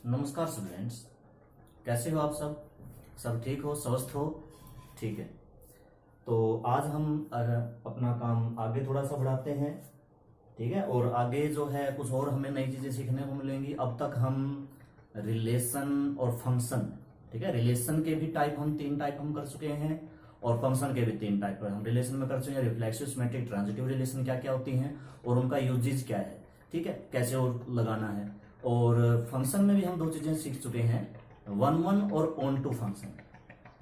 नमस्कार स्टूडेंट्स, कैसे हो आप सब ठीक हो, स्वस्थ हो? ठीक है। तो आज हम अपना काम आगे थोड़ा सा बढ़ाते हैं। ठीक है, और आगे जो है कुछ और हमें नई चीजें सीखने को मिलेंगी। अब तक हम रिलेशन और फंक्शन, ठीक है, रिलेशन के भी टाइप हम 3 टाइप हम कर चुके हैं और फंक्शन के भी 3 टाइप हम रिलेशन में कर चुके हैं। रिफ्लेक्सिव, सिमेट्रिक, ट्रांजिटिव रिलेशन क्या क्या होती हैं और उनका यूजेज क्या है, ठीक है, कैसे और लगाना है। और फंक्शन में भी हम 2 चीजें सीख चुके हैं, वन वन और ऑन टू फंक्शन।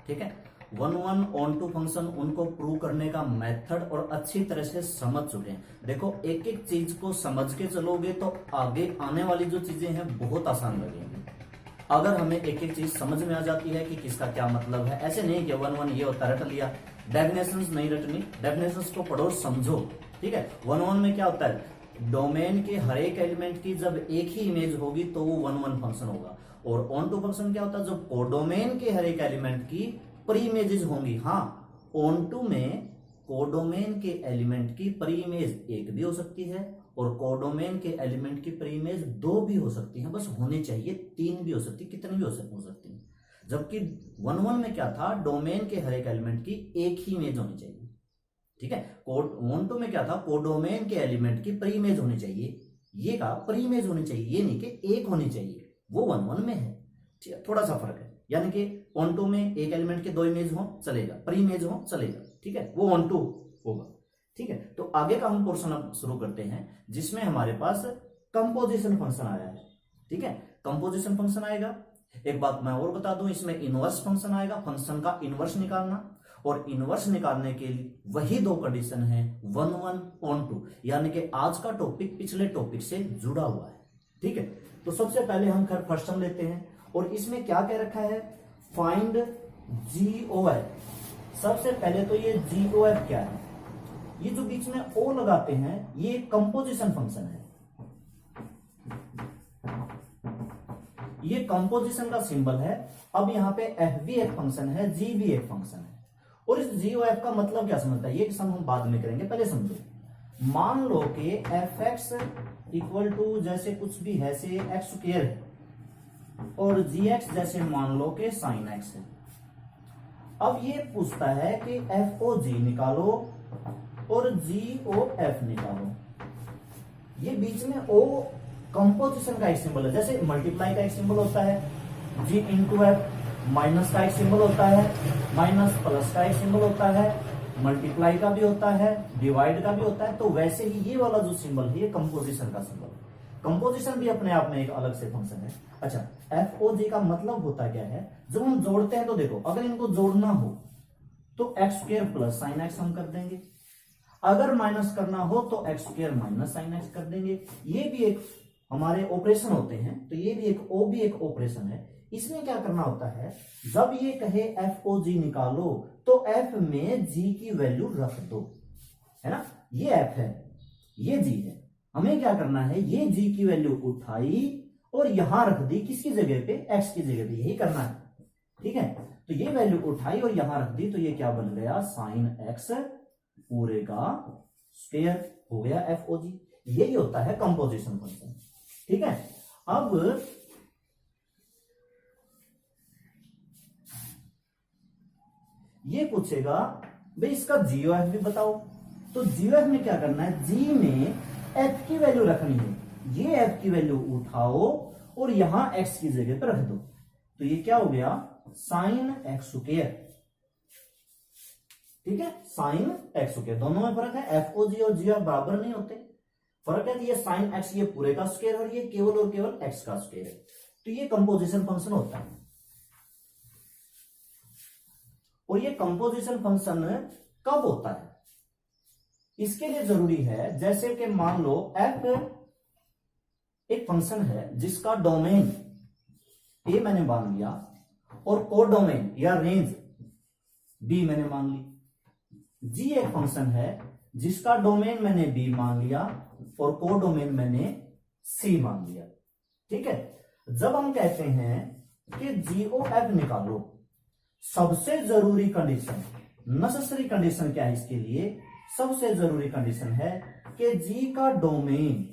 ठीक है, one one onto function उनको प्रूव करने का मेथड और अच्छी तरह से समझ चुके हैं। देखो, एक एक चीज को समझ के चलोगे तो आगे आने वाली जो चीजें हैं बहुत आसान लगेंगी। अगर हमें एक एक चीज समझ में आ जाती है कि किसका क्या मतलब है, ऐसे नहीं कि वन वन ये होता रट लिया, डेफिनेशंस नहीं रटनी, डेफिनेशंस को पढ़ो समझो। ठीक है, वन वन में क्या होता है, डोमेन के हर एक एलिमेंट की जब एक ही इमेज होगी तो वो वन वन फंक्शन होगा। और ऑन टू फंक्शन क्या होता है, जब कोडोमेन के हर एक एलिमेंट की प्री इमेजेस होंगी। हाँ, ऑन टू में कोडोमेन के एलिमेंट की प्री इमेज एक भी हो सकती है और कोडोमेन के एलिमेंट की प्री इमेज 2 भी हो सकती है, बस होनी चाहिए 3 भी हो सकती है, कितनी भी हो सकती है। जबकि वन वन में क्या था, डोमेन के हर एक एलिमेंट की एक ही इमेज होनी चाहिए। ठीक है, कोड वन टू में क्या था, कोडोमेन के एलिमेंट की प्री इमेज होनी चाहिए, ये का प्री इमेज होनी चाहिए, ये नहीं कि एक होनी चाहिए, वो वन वन में है। ठीक है, थोड़ा सा फर्क है, यानी कि ऑन टू में एक एलिमेंट के 2 इमेज हो चलेगा, प्री इमेज हो चलेगा, ठीक है, वो ऑन टू होगा। ठीक है, तो आगे का हम पोर्शन अब शुरू करते हैं जिसमें हमारे पास कंपोजिशन फंक्शन आया है। ठीक है, कंपोजिशन फंक्शन आएगा। एक बात मैं और बता दूं, इसमें इनवर्स फंक्शन आएगा, फंक्शन का इनवर्स निकालना, और इनवर्स निकालने के लिए वही 2 कंडीशन है, वन वन ऑन टू, यानी कि आज का टॉपिक पिछले टॉपिक से जुड़ा हुआ है। ठीक है, तो सबसे पहले हम खैर फर्स्ट सम लेते हैं और इसमें क्या कह रखा है, फाइंड GOF। सबसे पहले तो ये GOF क्या है, ये जो बीच में O लगाते हैं ये कंपोजिशन फंक्शन है, ये कंपोजिशन का सिंबल है। अब यहां पे F भी एक फंक्शन है, G भी एक फंक्शन है, और इस GOF का मतलब क्या समझता है, ये सम हम बाद में करेंगे, पहले समझो। मान लो कि fx इक्वल टू जैसे कुछ भी है से एक्स स्क्वायर है और gx जैसे मान लो कि साइन x है। अब ये पूछता है कि FOG निकालो और GOF निकालो। ये बीच में O कंपोजिशन का एक सिंबल है, जैसे मल्टीप्लाई का एक सिंबल होता है G इंटू F, माइनस का एक सिंबल होता है, माइनस प्लस का एक सिंबल होता है, मल्टीप्लाई का भी होता है, डिवाइड का भी होता है। तो वैसे ही ये वाला जो सिंबल है ये कंपोजिशन का सिंबल है। कंपोजिशन भी अपने आप में एक अलग से फंक्शन है। अच्छा, FOG का मतलब होता क्या है, जब हम जोड़ते हैं तो देखो, अगर इनको जोड़ना हो तो x square plus sine x हम कर देंगे, अगर माइनस करना हो तो x square minus sine x कर देंगे। ये भी एक हमारे ऑपरेशन होते हैं, तो ये भी एक O भी एक ऑपरेशन है। इसमें क्या करना होता है, जब ये कहे FOG निकालो तो F में G की वैल्यू रख दो, है ना, ये F है, ये G है। हमें क्या करना है, ये G की वैल्यू उठाई और यहां रख दी, किसकी जगह पे, X की जगह पे, यही करना है। ठीक है, तो ये वैल्यू उठाई और यहां रख दी, तो ये क्या बन गया, साइन X पूरे का स्क्वायर हो गया FOG। यही होता है कंपोजिशन फंक्शन। ठीक है, अब ये पूछेगा भाई इसका GOF भी बताओ। तो GOF में क्या करना है, G में F की वैल्यू रखनी है, ये F की वैल्यू उठाओ और यहां X की जगह पर रख दो, तो ये क्या हो गया, साइन एक्स स्क्वायर। ठीक है, साइन एक्स स्क्वायर, दोनों में फर्क है, FOG और GOF बराबर नहीं होते, फर्क है, ये साइन एक्स ये पूरे का स्क्वायर और ये केवल और केवल एक्स का स्क्वायर है। तो ये कंपोजिशन फंक्शन होता है। और ये कंपोजिशन फंक्शन कब होता है, इसके लिए जरूरी है, जैसे कि मान लो F एक फंक्शन है जिसका डोमेन A मैंने मान लिया और कोडोमेन या रेंज B मैंने मान ली। G एक फंक्शन है जिसका डोमेन मैंने B मान लिया और कोडोमेन मैंने C मान लिया। ठीक है, जब हम कहते हैं कि GOF निकालो, सबसे जरूरी कंडीशन, नेसेसरी कंडीशन क्या है इसके लिए, सबसे जरूरी कंडीशन है कि G का डोमेन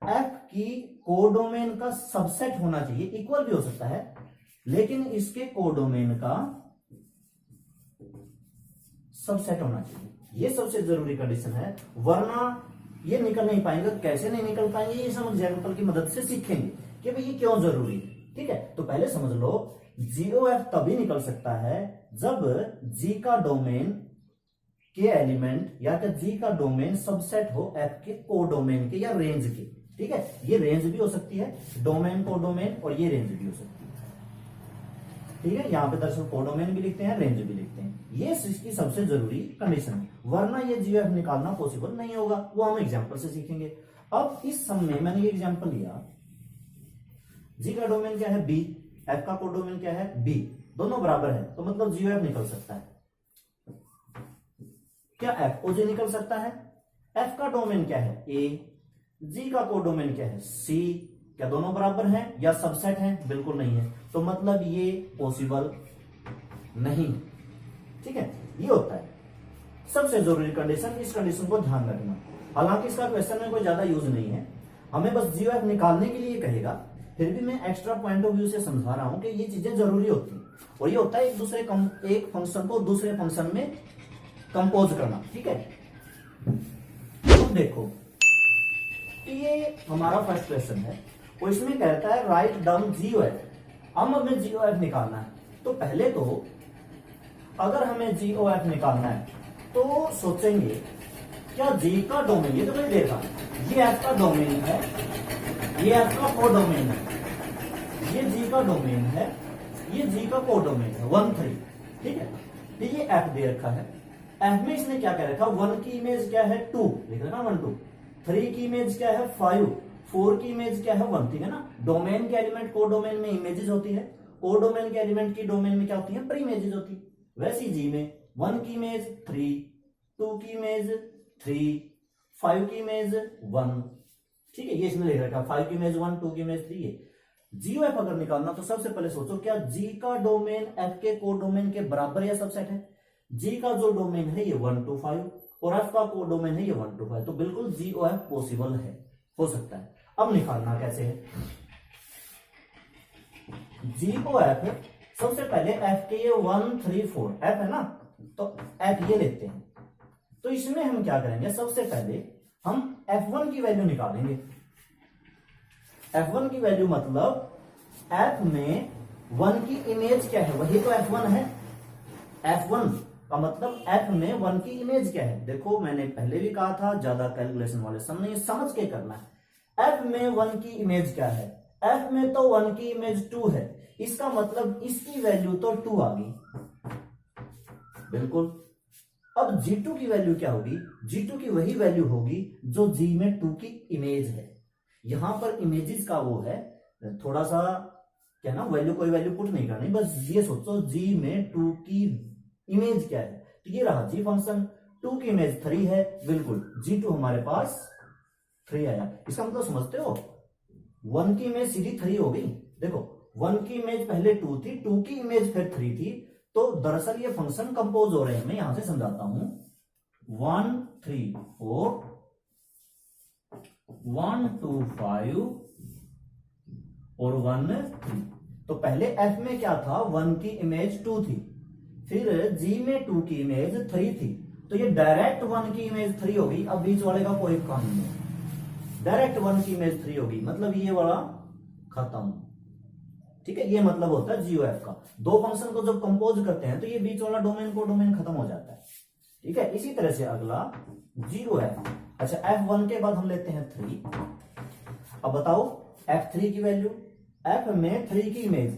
एफ की कोडोमेन का सबसेट होना चाहिए, इक्वल भी हो सकता है, लेकिन इसके कोडोमेन का सबसेट होना चाहिए। ये सबसे जरूरी कंडीशन है, वरना ये निकल नहीं पाएंगे। कैसे नहीं निकल पाएंगे ये हम एग्जाम्पल की मदद से सीखेंगे कि भाई ये क्यों जरूरी है। ठीक है, तो पहले समझ लो GOF तभी निकल सकता है जब G का डोमेन के एलिमेंट या तो G का डोमेन सबसेट हो F के कोडोमेन के या रेंज के। ठीक है, ये रेंज भी हो सकती है, डोमेन कोडोमेन, और ये रेंज भी हो सकती है। ठीक है, यहां पे दरअसल कोडोमेन भी लिखते हैं, रेंज भी लिखते हैं। ये इसकी सबसे जरूरी कंडीशन है, वरना ये GOF निकालना पॉसिबल नहीं होगा। वो हम एग्जांपल से सीखेंगे। अब इस सम में मैंने ये एग्जांपल लिया, G का डोमेन क्या है B, F का कोडोमेन क्या है B, दोनों बराबर है, तो मतलब GOF निकल सकता है। क्या FOG निकल सकता है? F का डोमेन क्या है A, G का कोडोमेन क्या है C, क्या दोनों बराबर हैं या सबसेट हैं? बिल्कुल नहीं है, तो मतलब ये पॉसिबल नहीं। ठीक है, ये होता है सबसे जरूरी कंडीशन। इस कंडीशन को ध्यान रखना। हालांकि इसका क्वेश्चन में कोई ज्यादा यूज नहीं है, हमें बस GOF निकालने के लिए कहेगा, फिर भी मैं एक्स्ट्रा पॉइंट ऑफ व्यू से समझा रहा हूं कि ये चीजें जरूरी होती हैं। और ये होता है एक फंक्शन को दूसरे फंक्शन में कंपोज करना। ठीक है, तो देखो ये हमारा फर्स्ट क्वेश्चन है, और इसमें कहता है राइट डाउन GOF। हम हमें GOF निकालना है, तो पहले तो अगर हमें GOF निकालना है तो सोचेंगे क्या G का डोमेन, ये तो मैंने देखा, ये F का डोमेन है, ये F का कोडोमेन है, ये G का डोमेन है, ये G का कोडोमेन है 1 3। ठीक है, तो ये F दे रखा है। F में इसने क्या कह रखा, 1 की इमेज क्या है 2, लिख रहा ना 1 2, 3 की इमेज क्या है 5, 4 की इमेज क्या है 1। ठीक है ना, डोमेन के एलिमेंट कोडोमेन में इमेजेस होती है, कोडोमेन के एलिमेंट की डोमेन में क्या होती है, प्री इमेजेस होती है। वैसे G में 1 की इमेज 3, 2 की इमेज 3, 5 की इमेज 1। ठीक है, ये इसमें लिख रखा 5 की इमेज 1, 2 की इमेज 3 है। GOF अगर निकालना तो सबसे पहले सोचो क्या G का डोमेन F के कोडोमेन के बराबर या सबसेट है? G का जो डोमेन है ये 1 to 5 और F का कोडोमेन है ये 1 to 5, तो बिल्कुल GOF पॉसिबल है, हो सकता है। अब निकालना कैसे है GOF? सबसे पहले F के ये 1 3 4 F है ना, तो F ये लेते हैं। तो इसमें हम क्या करेंगे, सबसे पहले हम F1 की वैल्यू निकालेंगे। F1 की वैल्यू मतलब F में 1 की इमेज क्या है, वही तो F1 है। F1 का मतलब F में 1 की इमेज क्या है। देखो मैंने पहले भी कहा था, ज्यादा कैलकुलेशन वाले समझ समझ के करना है। F में 1 की इमेज क्या है, F में तो 1 की इमेज 2 है, इसका मतलब इसकी वैल्यू तो 2 आ गई, बिल्कुल। अब G2 की वैल्यू क्या होगी, G2 की वही वैल्यू होगी जो G में 2 की इमेज है। यहां पर इमेजेस का वो है थोड़ा सा क्या ना, वैल्यू कोई वैल्यू पुट नहीं करनी, बस ये सोचो G में 2 की इमेज क्या है, तो ये रहा G फंक्शन। 2 की इमेज 3 है, बिल्कुल G2 हमारे पास 3 आया। इसका मतलब समझते हो, 1 की इमेज सीधी 3 हो गई। देखो 1 की इमेज पहले 2 थी, 2 की इमेज फिर 3 थी, तो दरअसल ये फंक्शन कंपोज हो रहे हैं। मैं यहां से समझाता हूं, 1 3 4 1 2 5 और 1 3। तो पहले F में क्या था, 1 की इमेज 2 थी, फिर G में 2 की इमेज 3 थी, तो ये डायरेक्ट 1 की इमेज 3 होगी। अब बीच वाले का कोई काम नहीं, डायरेक्ट 1 की इमेज 3 होगी, मतलब ये वाला खत्म। ठीक है, ये मतलब होता है GOF का। दो फंक्शन को जब कंपोज करते हैं तो ये बीच वाला डोमेन को डोमेन खत्म हो जाता है। ठीक है, इसी तरह से अगला GOF। अच्छा, F1 के बाद हम लेते हैं 3। अब बताओ F3 की वैल्यू, F में 3 की इमेज,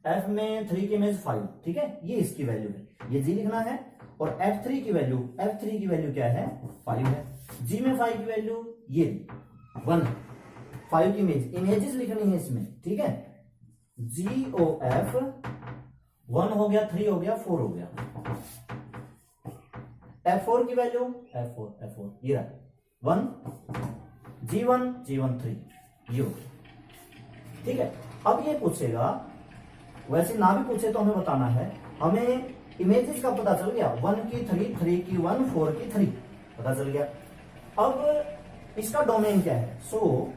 F में 3 की इमेज 5। ठीक है, ये इसकी वैल्यू है, ये G लिखना है। और F3 की वैल्यू क्या है, 5 है। G में 5 की वैल्यू ये 1, 5 की इमेजेस लिखनी है इसमें। ठीक है, GOF 1 हो गया, 3 हो गया, 4 हो गया। F4 की वैल्यू F4 ये रहा 1, G1 3 ये हो गया। ठीक है, अब ये पूछेगा, वैसे ना भी पूछे तो हमें बताना है, हमें इमेजेस का पता चल गया, 1 की 3, 3 की 1, 4 की 3 पता चल गया। अब इसका डोमेन क्या है, सो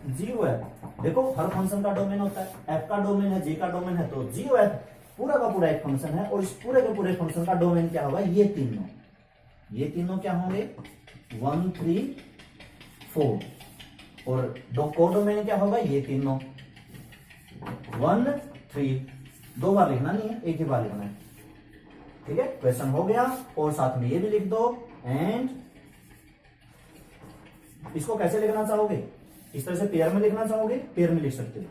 जीरो एफ। देखो हर फंक्शन का डोमेन होता है, एफ का डोमेन है, जी का डोमेन है, तो जीरो एफ पूरा का पूरा एक फंक्शन है और इस पूरे के पूरे फंक्शन का डोमेन क्या होगा, ये तीनों क्या होंगे 1 3 4 और कोडोमेन क्या होगा, ये तीनों 1 3। दो बार लिखना नहीं है, एक ही बार लिखना है, ठीक है। क्वेश्चन हो गया। और साथ में ये भी लिख दो एंड इसको कैसे लिखना चाहोगे, इस तरह से पेयर में लिखना चाहोगे, पेयर में लिख सकते हो।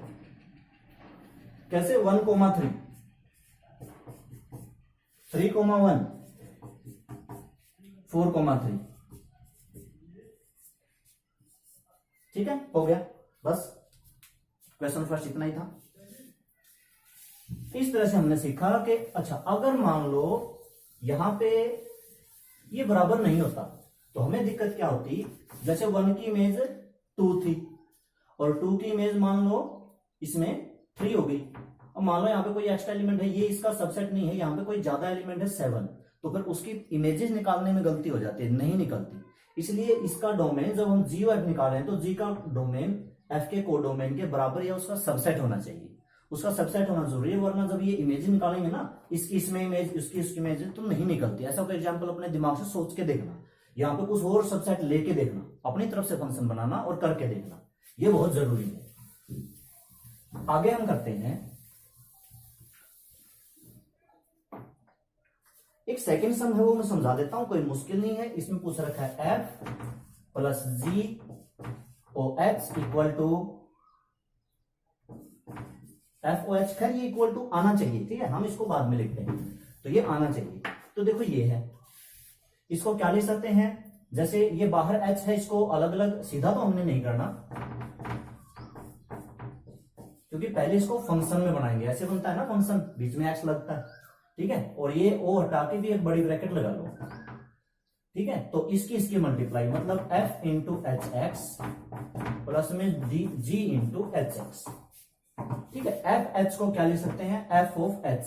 कैसे 1 3 3 1 4 3, ठीक है, हो गया। बस क्वेश्चन फर्स्ट इतना ही था। इस तरह से हमने सीखा कि अच्छा अगर मान लो यहां पे ये बराबर नहीं होता तो हमें दिक्कत क्या होती, जैसे 1 की इमेज 2 थी और 2 की इमेज मान लो इसमें 3 हो गई। अब मान लो यहाँ पे कोई एक्स्ट्रा एलिमेंट है, ये इसका सबसेट नहीं है, यहाँ पे कोई ज्यादा एलिमेंट है 7, तो फिर उसकी इमेजेस निकालने में गलती हो जाती है, नहीं निकलती। इसलिए इसका डोमेन जब हम जी एफ निकाल रहे हैं तो जी का डोमेन एफ के कोडोमेन के बराबर या उसका सबसेट होना चाहिए, उसका सबसेट होना जरूरी है, वरना जब ये इमेज निकालेंगे ना, इसकी इसमें इमेज उसकी उसकी इमेज तो नहीं निकलती। ऐसा कोई एग्जांपल अपने दिमाग से सोच के देखना, यहाँ पे कुछ और सबसेट लेके देखना, अपनी तरफ से फंक्शन बनाना और करके देखना, ये बहुत जरूरी है। आगे हम करते हैं एक सेकेंड सम है, वो मैं समझा देता हूं, कोई मुश्किल नहीं है। इसमें पूछ रखा है f plus g o h equal to f o h. खैर ये इक्वल टू आना चाहिए, ठीक है, हम इसको बाद में लिखते हैं, तो ये आना चाहिए। तो देखो ये है, इसको क्या लिख सकते हैं, जैसे ये बाहर एच है, इसको अलग अलग सीधा तो हमने नहीं करना, क्योंकि पहले इसको फंक्शन में बनाएंगे। ऐसे बनता है ना फंक्शन, बीच में एक्स लगता है, ठीक है, और ये ओ हटा के भी एक बड़ी ब्रैकेट लगा लो, ठीक है। तो इसकी मल्टीप्लाई मतलब F into H x plus में जी इंटू एच एक्स, ठीक है। एफ एच को क्या लिख सकते हैं, एफ ऑफ एच,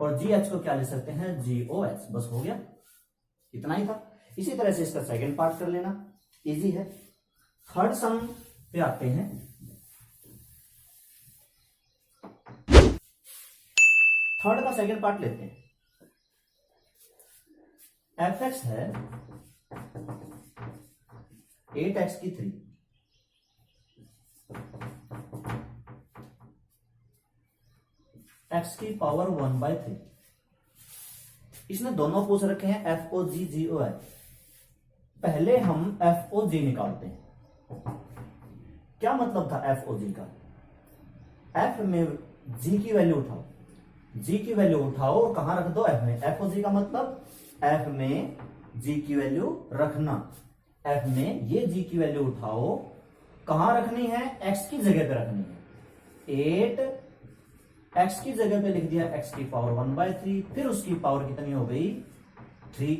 और जी एच को क्या लिख सकते हैं, जी ओ एच। बस हो गया, इतना ही था। इसी तरह से इसका सेकंड पार्ट कर लेना, इजी है। थर्ड सम पे आते हैं। थर्ड का सेकंड पार्ट लेते हैं। एफ एक्स है 8x की 3, x की पावर 1/3। इसमें दोनों पूछ रखे हैं एफ ओ जी जी ओ है। पहले हम एफ ओ जी निकालते हैं। क्या मतलब था एफ ओ जी का, एफ में जी की वैल्यू उठाओ, जी की वैल्यू उठाओ और कहां रख दो, एफ में। एफ ओ जी का मतलब एफ में जी की वैल्यू रखना, एफ में ये जी की वैल्यू उठाओ, कहां रखनी है, एक्स की जगह पे रखनी है। 8 एक्स की जगह पे लिख दिया एक्स की पावर 1/3, फिर उसकी पावर कितनी हो गई 3,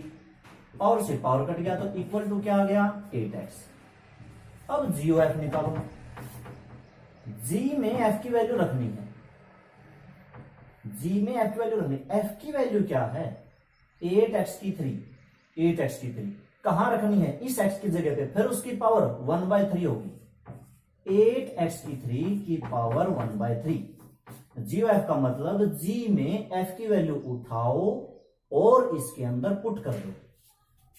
पावर से पावर कट गया तो इक्वल टू क्या आ गया 8x। अब जीओ एफ निकालो, जी में एफ की वैल्यू रखनी है, जी में एफ की वैल्यू रखनी है। एफ की वैल्यू क्या है 8x की 3, 8x की 3 कहां रखनी है, इस x की जगह पे, फिर उसकी पावर 1/3 होगी। 8x की 3 की पावर 1/3। जीओ एफ का मतलब जी में एफ की वैल्यू उठाओ और इसके अंदर पुट कर दो।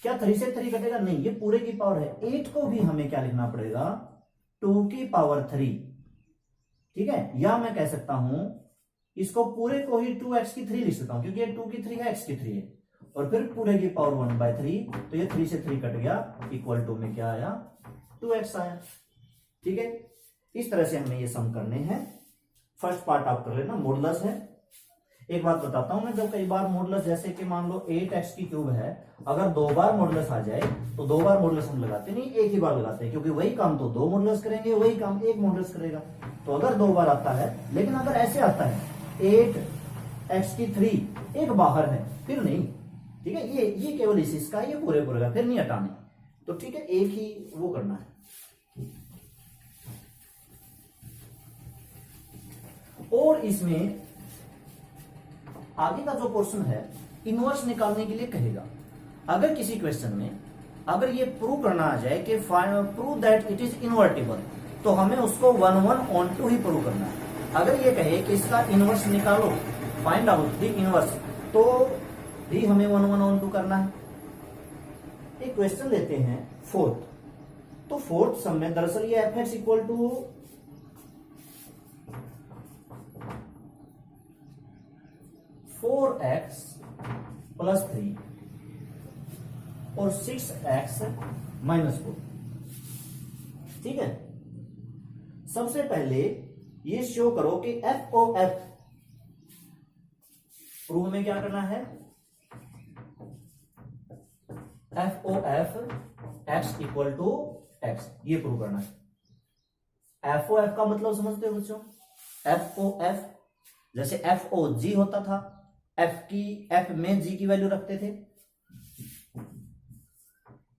क्या 3 से 3 कटेगा, नहीं, ये पूरे की पावर है। 8 को भी हमें क्या लिखना पड़ेगा 2 की पावर 3, ठीक है। या मैं कह सकता हूं इसको पूरे को ही 2x की 3 लिख सकता हूं, क्योंकि ये 2 की 3 है, x की 3 है, और फिर पूरे की पावर 1/3, तो ये 3 से 3 कट गया, इक्वल टू में क्या आया 2x आया, ठीक है। इस तरह से हमें ये सम करने हैं। फर्स्ट पार्ट आप कर लेना, मॉडुलस है। एक बात बताता हूं मैं, जब कई बार मॉडुलस, जैसे कि मान लो 8x की क्यूब है, अगर 2 बार मॉडुलस आ जाए तो 2 बार मॉडुलस हम लगाते नहीं, एक ही बार लगाते हैं, क्योंकि वही काम तो 2 मॉडुलस करेंगे, वही काम 1 मॉडुलस करेगा। तो अगर 2 बार आता है, लेकिन अगर ऐसे आता है 8x की 3 एक बाहर है, फिर नहीं, ठीक है, ये केवल इसका, ये पूरे का, फिर नहीं हटाने, तो ठीक है, एक ही वो करना है। और इसमें आगे का जो पोर्शन है इनवर्स निकालने के लिए कहेगा। अगर किसी क्वेश्चन में अगर ये प्रूव करना आ जाए कि prove that it is invertible, तो हमें उसको 1 1 ऑन टू ही प्रूव करना है। अगर ये कहे कि इसका इनवर्स निकालो, फाइंड आउट द इनवर्स, तो भी हमें 1 1 ऑन टू करना है। एक क्वेश्चन लेते हैं फोर्थ। तो फोर्थ सम में दरअसल ये f x equal to 4x plus 3 और 6x माइनस 4। ठीक है, सबसे पहले ये शो करो कि एफ ओ एफ प्रूव में क्या करना है, f o f x equal to x, ये प्रूव करना है। एफ ओ एफ का मतलब समझते हो बच्चों? एफ ओ एफ जैसे एफ ओ जी होता था, एफ में जी की वैल्यू रखते थे,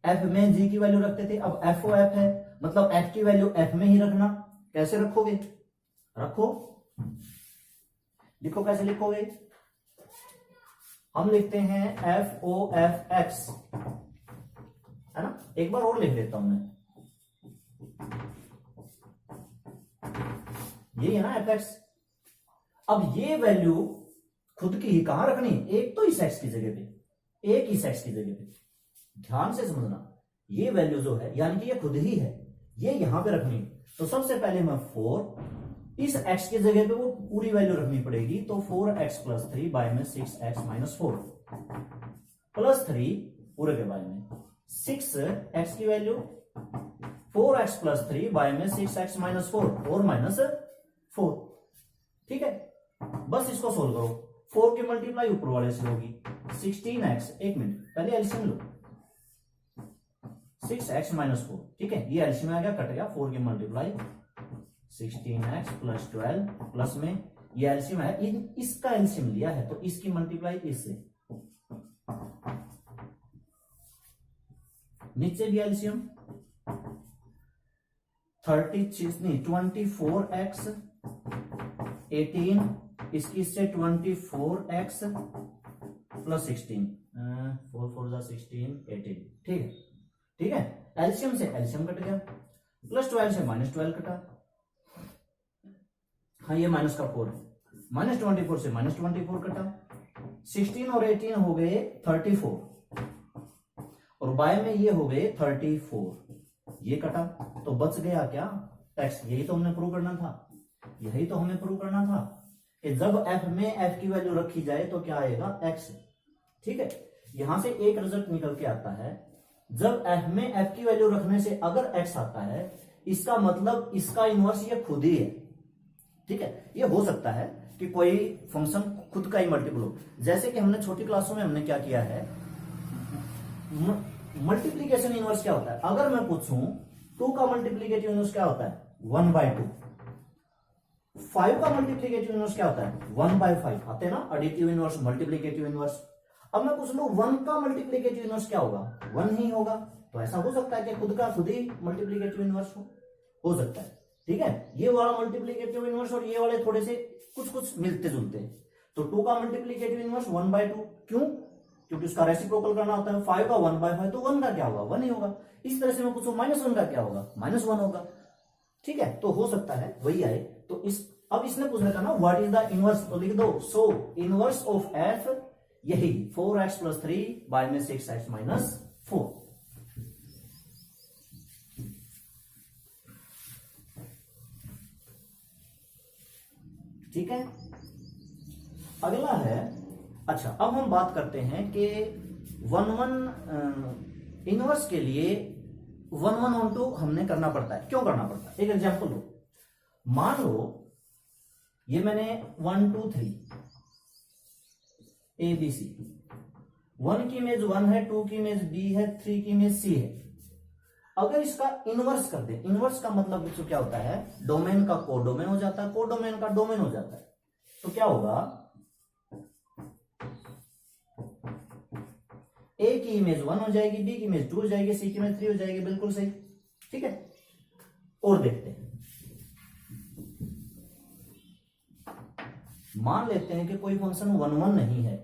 एफ में जी की वैल्यू रखते थे। अब एफ ओ एफ है, मतलब एफ की वैल्यू एफ में ही रखना। कैसे रखोगे? रखो, लिखो, कैसे लिखोगे? हम लिखते हैं एफ ओ एफ एक्स, है ना। एक बार और लिख देता हूं मैं, ये है ना एफ एक्स। अब ये वैल्यू खुद की ही कहां रखनी? एक तो इस एक्स की जगह पे, एक इस एक्स की जगह पे। ध्यान से समझना, ये वैल्यू जो है यानी कि ये खुद ही है, ये यहां पे रखनी। तो सबसे पहले मैं 4 इस x की जगह पे वो पूरी वैल्यू रखनी पड़ेगी। तो 4x प्लस 3 बाय में 6x माइनस 4 प्लस 3 पूरे के बाय में 6x की वैल्यू 4x प्लस 3 बाय में 6x माइनस 4 माइनस 4। ठीक है, बस इसको सोल्व करो। 4 की मल्टीप्लाई ऊपर वाले से होगी 16x, एक मिनट पहले एलसीएम लो, 6x माइनस 4। ठीक है, ये एलसीएम आ गया, कट गया। 4 की मल्टीप्लाई 16x प्लस 12 प्लस में ये एलसीएम है, इसका एलसीएम लिया है तो इसकी मल्टीप्लाई इससे, नीचे भी एलसीएम 24x 18, इसकी से 24x प्लस 16, 4 4 जा 16 18। ठीक है, ठीक है, एलसीएम से एलसीएम कट गया, प्लस 12 से माइनस 12 कटा। हाँ, ये माइनस का 4 है, माइनस 24 से माइनस 24 कटा। 16 और 18 हो गए 34 और बाय में ये हो गए 34, ये कटा। तो बच गया क्या? एक्स। यही तो हमने प्रूव करना था, यही तो हमें प्रूव करना था कि जब एफ में एफ की वैल्यू रखी जाए तो क्या आएगा? एक्स। ठीक है, यहां से एक रिजल्ट निकल के आता है, जब एफ में एफ की वैल्यू रखने से अगर एक्स आता है, इसका मतलब इसका इनवर्स ये खुद ही है। ठीक है, ये हो सकता है कि कोई फंक्शन खुद का ही मल्टीपल हो। जैसे कि हमने छोटी क्लासों में हमने क्या किया है, मल्टीप्लीकेशन इनवर्स क्या होता है। अगर मैं पूछूं 2 का मल्टीप्लीकेटिव इनवर्स क्या होता है? 1/2। 5 का मल्टीप्लीकेटिव इनवर्स क्या होता है? 1/5। आते हैं ना एडिटिव इनवर्स, मल्टीप्लीकेटिव इनवर्स। अब मैं पूछ लूं 1 का मल्टीप्लीकेटिव इनवर्स क्या होगा? 1 ही होगा। तो ऐसा हो सकता है कि खुद का खुद ही मल्टीप्लीकेटिव इनवर्स हो सकता है। ठीक है, ये वाला मल्टीप्लीकेटिव इनवर्स और ये वाले थोड़े से कुछ कुछ मिलते जुलते हैं। तो 2 का मल्टीप्लीकेटिव इनवर्स 1/2, क्यों? क्योंकि उसका रेसिप्रोकल करना होता है। 5 का 1/5, तो 1 का क्या होगा? 1 ही होगा। इस तरह से मैं पूछूं -1 का क्या होगा? -1 होगा। ठीक है, तो हो सकता है वही आए। तो अब इसने पूछना था ना व्हाट इज द इनवर्स, तो लिख दो। सो इनवर्स ऑफ एफ यही 4x प्लस 3 बाय में 6x माइनस 4। ठीक है, अगला है, अच्छा अब हम बात करते हैं कि 1 इनवर्स के लिए 1 1 ऑन 2 हमने करना पड़ता है। क्यों करना पड़ता है? एक एग्जांपल लो, मान लो ये मैंने 1 2 3 ABC, 1 की इमेज 1 है, 2 की इमेज B है, 3 की इमेज C है। अगर इसका इनवर्स कर दे, इनवर्स का मतलब बच्चों क्या होता है? डोमेन का कोडोमेन हो जाता है, कोडोमेन का डोमेन हो जाता है। तो क्या होगा? A की इमेज 1 हो जाएगी, B की इमेज 2 हो जाएगी, C की इमेज 3 हो जाएगी। बिल्कुल सही। ठीक है, और देखते हैं, मान लेते हैं कि कोई फंक्शन 1 1 नहीं है।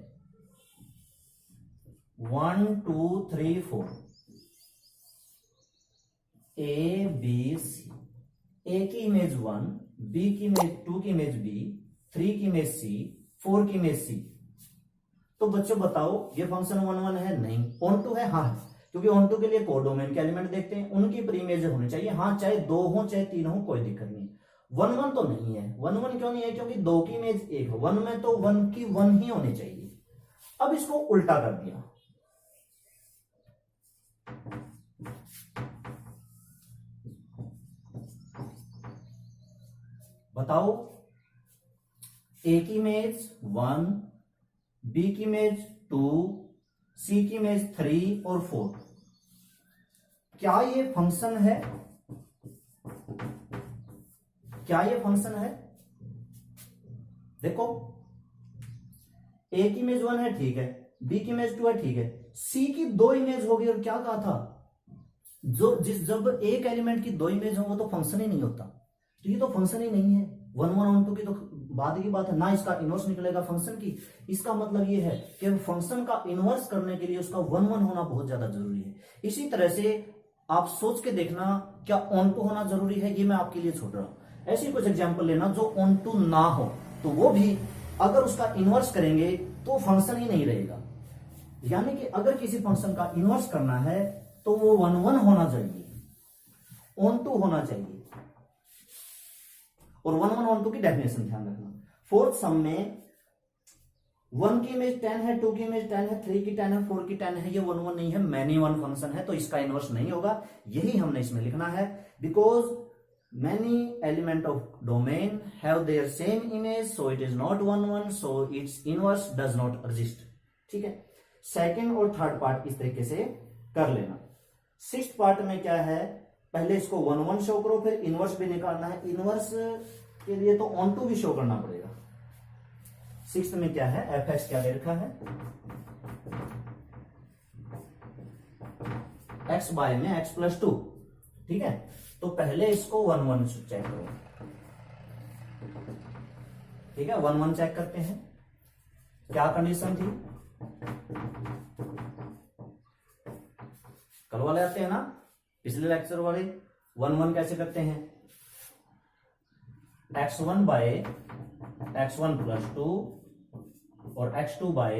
1 2 3 4 A B C, ए की इमेज 1, बी की इमेज 2 की इमेज बी, 3 की इमेज सी, 4 की इमेज सी। तो बच्चों बताओ ये फंक्शन 1 1 है? नहीं। ऑन टू है? हाँ है, क्योंकि ऑन टू के लिए कोडोमेन के एलिमेंट देखते हैं, उनकी प्री इमेज होनी चाहिए। हाँ, चाहे 2 हो चाहे 3 हो, कोई दिक्कत नहीं। 1 1 तो नहीं है। 1 1 क्यों नहीं है? क्योंकि 2 की इमेज 1 है, 1 में तो 1 की 1 ही होनी चाहिए। अब इसको उल्टा कर दिया, बताओ ए की इमेज 1, बी की इमेज 2, सी की इमेज 3 और 4, क्या ये फंक्शन है? क्या ये फंक्शन है? देखो, ए की इमेज 1 है, ठीक है, बी की इमेज 2 है, ठीक है, सी की 2 इमेज होगी। और क्या कहा था, जब एक एलिमेंट की 2 इमेज हो वो तो फंक्शन ही नहीं होता। तो ये तो फंक्शन ही नहीं है। 1 1 1 2 की तो बाद की बात है ना, इसका इनवर्स निकलेगा फंक्शन की। इसका मतलब ये है कि फंक्शन का इनवर्स करने के लिए उसका 1 1 होना बहुत ज्यादा जरूरी है। इसी तरह से आप सोच के देखना, क्या ऑन टू होना जरूरी है? ये मैं आपके लिए छोड़ रहा हूं। ऐसी कुछ एग्जाम्पल लेना जो ऑन टू ना हो, तो वो भी अगर उसका इनवर्स करेंगे तो फंक्शन ही नहीं रहेगा। यानी कि अगर किसी फंक्शन का इनवर्स करना है तो वो 1 1 होना चाहिए, ऑन टू होना चाहिए। और 1 1 ऑन टू की डेफिनेशन ध्यान रखना। फोर्थ सम में 1 की इमेज 10 है, 2 की इमेज 10 है, 3 की 10 है, 4 की 10 है। ये 1 1 नहीं है, मैनी वन फंक्शन है, तो इसका इनवर्स नहीं होगा। यही हमने इसमें लिखना है, because many element of domain have their same image, so it is not 1 1, so its inverse does not exist। ठीक है, सेकेंड और थर्ड पार्ट इस तरीके से कर लेना। सिक्स्थ पार्ट में क्या है, पहले इसको 1 1 शो करो, फिर इनवर्स भी निकालना है। इनवर्स के लिए तो ऑन टू भी शो करना पड़ेगा। सिक्स्थ में क्या है, एफ एक्स क्या दे रखा है, एक्स बाय में एक्स प्लस 2। ठीक है, तो पहले इसको 1 1 चेक करो। ठीक है, 1 1 चेक करते हैं। क्या कंडीशन थी, कल वाले आते हैं ना, पिछले लेक्चर वाले। 1 1 कैसे करते हैं, x1 बाय x1 प्लस 2 और x2 by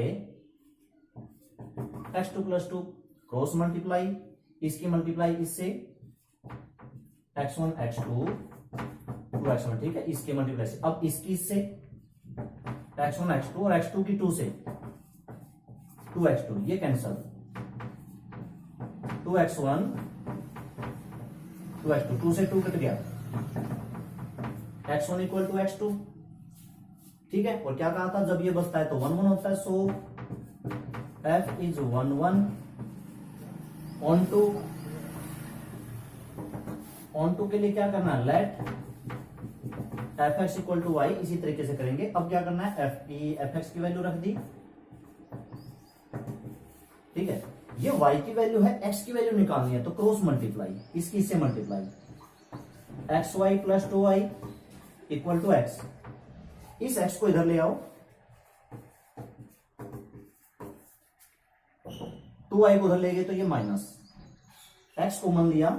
x2 plus 2, cross multiply, इसकी मल्टीप्लाई इससे, x1 x2 2x1। ठीक है, इसके मल्टीप्लाई से, अब इसकी इससे x1 x2 और x2 की 2 से 2x2, ये कैंसल, 2x1 2x2, 2 से 2 कट गया, x1 इक्वल टू x2। ठीक है, और क्या कहा था, जब ये बचता है तो 1 1 होता है। So f is 1 1 onto. Onto के लिए क्या करना है, let f x equal to y, इसी तरीके से करेंगे। अब क्या करना है, एफ एक्स की वैल्यू रख दी। ठीक है, ये y की वैल्यू है, x की वैल्यू निकालनी है, तो क्रॉस मल्टीप्लाई, इसकी इससे multiply, x y plus 2y equal to x. इस x को इधर ले आओ, 2y को उधर ले गए तो ये माइनस, x कॉमन लिया,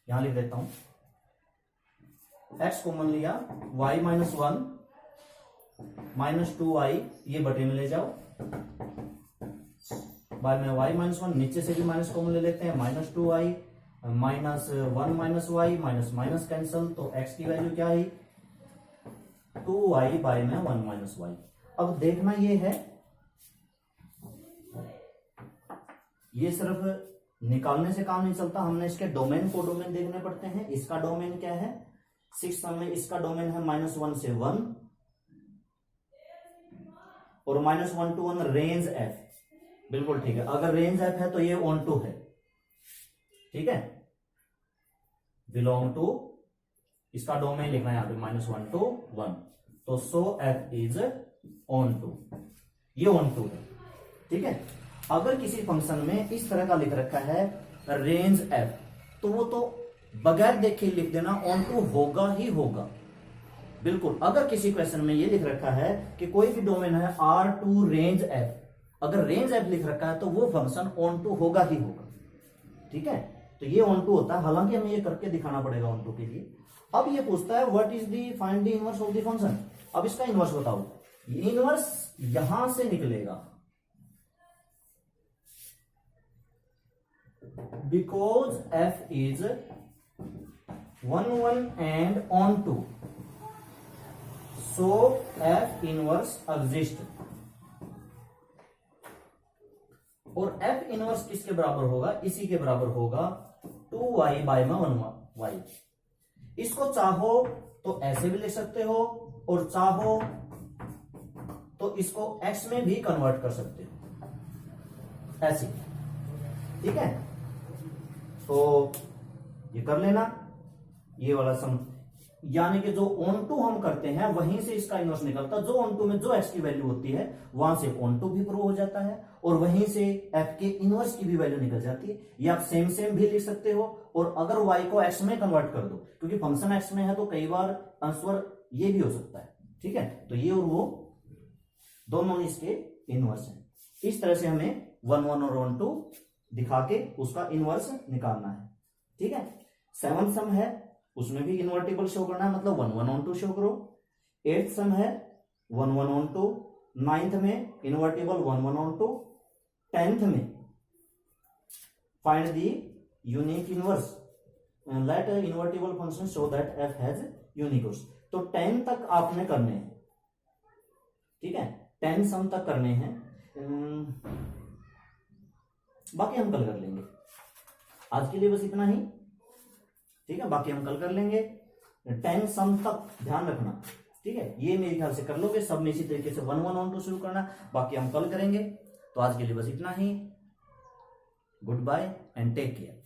यहां लिख देता हूं, x कॉमन लिया, y माइनस 1 माइनस 2y, ये बटे में ले जाओ, बाद में y माइनस 1, नीचे से भी माइनस कॉमन ले लेते हैं, minus 2y minus 1 minus y, minus minus cancel, तो x की वैल्यू क्या है, 2y बाय में 1 माइनस y। अब देखना ये है, ये सिर्फ निकालने से काम नहीं चलता, हमने इसके डोमेन को डोमेन देखने पड़ते हैं। इसका डोमेन क्या है, 6 में इसका डोमेन है -1 से 1 और -1 to 1 रेंज f। बिल्कुल ठीक है, अगर रेंज f है तो ये ऑन टू है। ठीक है, बिलोंग टू, इसका डोमेन लिखना है यहां पे -1 to 1, तो सो f इज ऑन टू, ये ऑन टू है। ठीक है, अगर किसी फंक्शन में इस तरह का लिख रखा है रेंज f, तो वो तो बगैर देखे लिख देना ऑन टू होगा ही होगा। बिल्कुल, अगर किसी क्वेश्चन में ये लिख रखा है कि कोई भी डोमेन है R2 रेंज f, अगर रेंज f लिख रखा है तो वो फंक्शन ऑन टू होगा ही होगा। ठीक है, तो ये ऑन टू होता है, हालांकि हमें ये करके दिखाना पड़ेगा ऑन टू के लिए। अब ये पूछता है what is the find the inverse of the function. अब इसका इनवर्स बताओ। इनवर्स यहां से निकलेगा, because f is 1 1 and on 2, so f inverse exist। और f इनवर्स किसके बराबर होगा, इसी के बराबर होगा 2y बाय में 1y। इसको चाहो तो ऐसे भी लिख सकते हो और चाहो तो इसको x में भी कन्वर्ट कर सकते हो, ऐसे। ठीक है, तो ये कर लेना ये वाला सम, यानी कि जो ऑन टू हम करते हैं वहीं से इसका इनवर्स निकलता है। जो ऑन टू में जो x की वैल्यू होती है वहां से ऑन टू भी प्रूव हो जाता है और वहीं से f के इनवर्स की भी वैल्यू निकल जाती है। ये आप सेम सेम भी लिख सकते हो, और अगर y को x में कन्वर्ट कर दो, क्योंकि फंक्शन x में है तो कई बार आंसर ये भी हो सकता है। ठीक है, तो ये और वो दोनों इसके इनवर्स हैं। इस तरह से हमें 1 1 और 1 2 दिखा के उसका इनवर्स निकालना है। ठीक है, 7th सम है, उसमें भी इन्वर्टिबल शो करना है, मतलब 1 1 on 2 शो करो। 8th सम है 1 1 on 2। 9th में इन्वर्टिबल 1 1 on 2। 10th में find the unique inverse, let invertible function show that f has unique. तो 10 तक आपने करने हैं। ठीक है, 10 सम तक करने हैं, बाकी हम कल कर लेंगे। आज के लिए बस इतना ही। ठीक है, बाकी हम कल कर लेंगे। 10 सम तक ध्यान रखना। ठीक है, ये मेरे ख्याल से कर लोगे सब में इसी तरीके से 1 1 on 2 शुरू करना, बाकी हम कल करेंगे। तो आज के लिए बस इतना ही। Goodbye and take care.